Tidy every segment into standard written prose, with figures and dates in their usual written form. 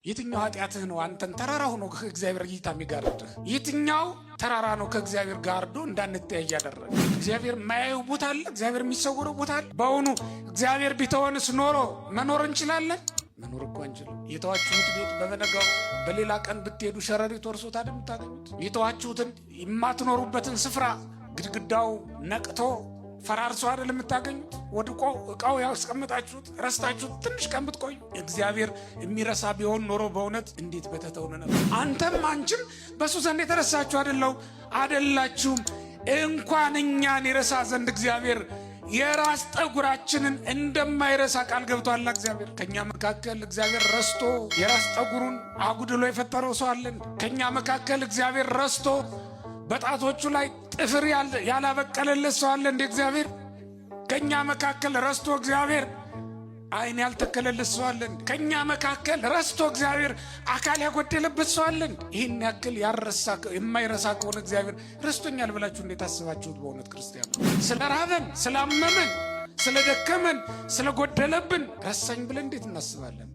የትኛው ኃጢአትህ ነው አንተን ተራራ ሆኖ ከእግዚአብሔር እይታ የሚጋርድህ? የትኛው ተራራ ነው ከእግዚአብሔር ጋርዶ እንዳንተያይ ያደረገ? እግዚአብሔር ማያየው ቦታ አለ? እግዚአብሔር የሚሰወረው ቦታ አለ? በእውኑ እግዚአብሔር ቢተወንስ ኖሮ መኖር እንችላለን? መኖር እኮ አንችልም። የተዋችሁት ቤት በበነጋው በሌላ ቀን ብትሄዱ ሸረሪት ወርሶት አይደል የምታገኙት? የተዋችሁትን የማትኖሩበትን ስፍራ ግድግዳው ነቅቶ ፈራርሶ አይደል የምታገኙት? ወድቆ እቃው ያስቀምጣችሁት ረስታችሁት ትንሽ ቀን ብትቆዩ እግዚአብሔር የሚረሳ ቢሆን ኖሮ በእውነት እንዴት በተተውነ ነበር። አንተም አንቺም በሱ ዘንድ የተረሳችሁ አይደላችሁም። እንኳን እኛን ይረሳ ዘንድ እግዚአብሔር የራስ ጠጉራችንን እንደማይረሳ ቃል ገብቷል። እግዚአብሔር ከኛ መካከል እግዚአብሔር ረስቶ የራስ ጠጉሩን አጉድሎ የፈጠረው ሰው አለ? ከኛ መካከል እግዚአብሔር ረስቶ በጣቶቹ ላይ ጥፍር ያላበቀለለት ሰው አለ እንደ እግዚአብሔር? ከኛ መካከል ረስቶ እግዚአብሔር ዓይን ያልተከለለት ሰው አለ? ከኛ መካከል ረስቶ እግዚአብሔር አካል ያጎደለበት ሰው አለ? ይህን ያክል የማይረሳ ከሆነ እግዚአብሔር ረስቶኛል ብላችሁ እንዴት አስባችሁት? በእውነት ክርስቲያን ስለ ራበን፣ ስላመመን፣ ስለደከመን፣ ስለጎደለብን ረሳኝ ብለን እንዴት እናስባለን?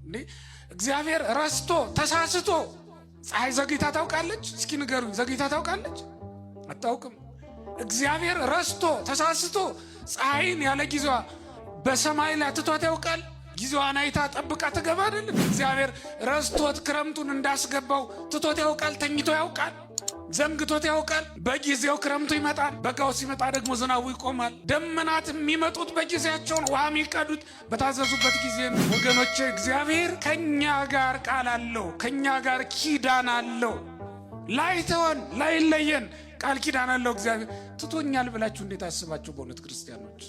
እግዚአብሔር ረስቶ ተሳስቶ ፀሐይ ዘግይታ ታውቃለች? እስኪ ንገሩኝ፣ ዘግይታ ታውቃለች? አታውቅም። እግዚአብሔር ረስቶ ተሳስቶ ፀሐይን ያለ ጊዜዋ በሰማይ ላይ ትቷት ያውቃል? ጊዜዋን አይታ ጠብቃ ትገባ አይደለም? እግዚአብሔር ረስቶት ክረምቱን እንዳስገባው ትቶት ያውቃል? ተኝቶ ያውቃል? ዘንግቶት ያውቃል? በጊዜው ክረምቱ ይመጣል፣ በጋው ሲመጣ ደግሞ ዝናቡ ይቆማል። ደመናት የሚመጡት በጊዜያቸው ነው፣ ውሃ የሚቀዱት በታዘዙበት ጊዜ ነው። ወገኖቼ እግዚአብሔር ከኛ ጋር ቃል አለው፣ ከኛ ጋር ኪዳን አለው። ላይተወን ላይለየን ቃል ኪዳን አለው። እግዚአብሔር ትቶኛል ብላችሁ እንዴት አስባችሁ? በእውነት ክርስቲያኖች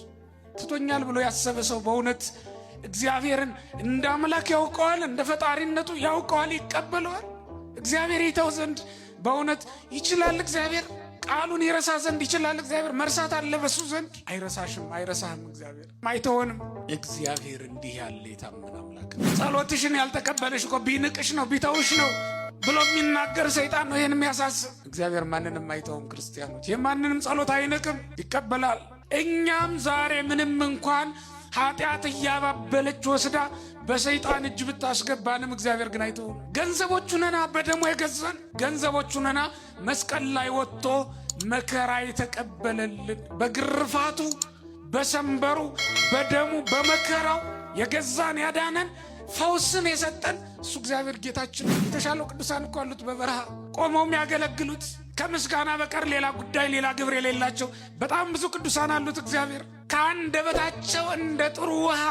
ትቶኛል ብሎ ያሰበ ሰው በእውነት እግዚአብሔርን እንደ አምላክ ያውቀዋል፣ እንደ ፈጣሪነቱ ያውቀዋል፣ ይቀበለዋል። እግዚአብሔር ይተው ዘንድ በእውነት ይችላል? እግዚአብሔር ቃሉን ይረሳ ዘንድ ይችላል? እግዚአብሔር መርሳት አለ በሱ ዘንድ? አይረሳሽም፣ አይረሳህም። እግዚአብሔር አይተወንም። እግዚአብሔር እንዲህ ያለ የታመነ አምላክ ነው። ጸሎትሽን ያልተቀበለሽ እኮ ቢንቅሽ ነው ቢተውሽ ነው ብሎ የሚናገር ሰይጣን ነው ይህን የሚያሳስብ። እግዚአብሔር ማንንም አይተውም። ክርስቲያኖች የማንንም ጸሎት አይንቅም፣ ይቀበላል። እኛም ዛሬ ምንም እንኳን ኃጢአት እያባበለች ወስዳ በሰይጣን እጅ ብታስገባንም እግዚአብሔር ግን አይተውም። ገንዘቦቹ ነና በደሙ የገዛን፣ ገንዘቦቹ ነና መስቀል ላይ ወጥቶ መከራ የተቀበለልን፣ በግርፋቱ በሰንበሩ በደሙ በመከራው የገዛን ያዳነን ፈውስን የሰጠን እሱ እግዚአብሔር ጌታችን። የተሻለው ቅዱሳን እኮ አሉት በበረሃ ቆመው የሚያገለግሉት ከምስጋና በቀር ሌላ ጉዳይ ሌላ ግብር የሌላቸው በጣም ብዙ ቅዱሳን አሉት እግዚአብሔር። ከአንደበታቸው እንደ ጥሩ ውሃ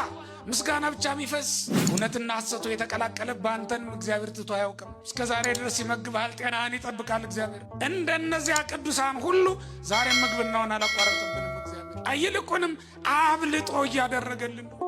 ምስጋና ብቻ የሚፈስ እውነትና ሐሰቱ የተቀላቀለብህ አንተንም እግዚአብሔር ትቶ አያውቅም። እስከ ዛሬ ድረስ ይመግብሃል፣ ጤናህን ይጠብቃል እግዚአብሔር። እንደነዚያ ቅዱሳን ሁሉ ዛሬም ምግብናውን አላቋረጥብንም እግዚአብሔር። ይልቁንም አብልጦ እያደረገልን ነው።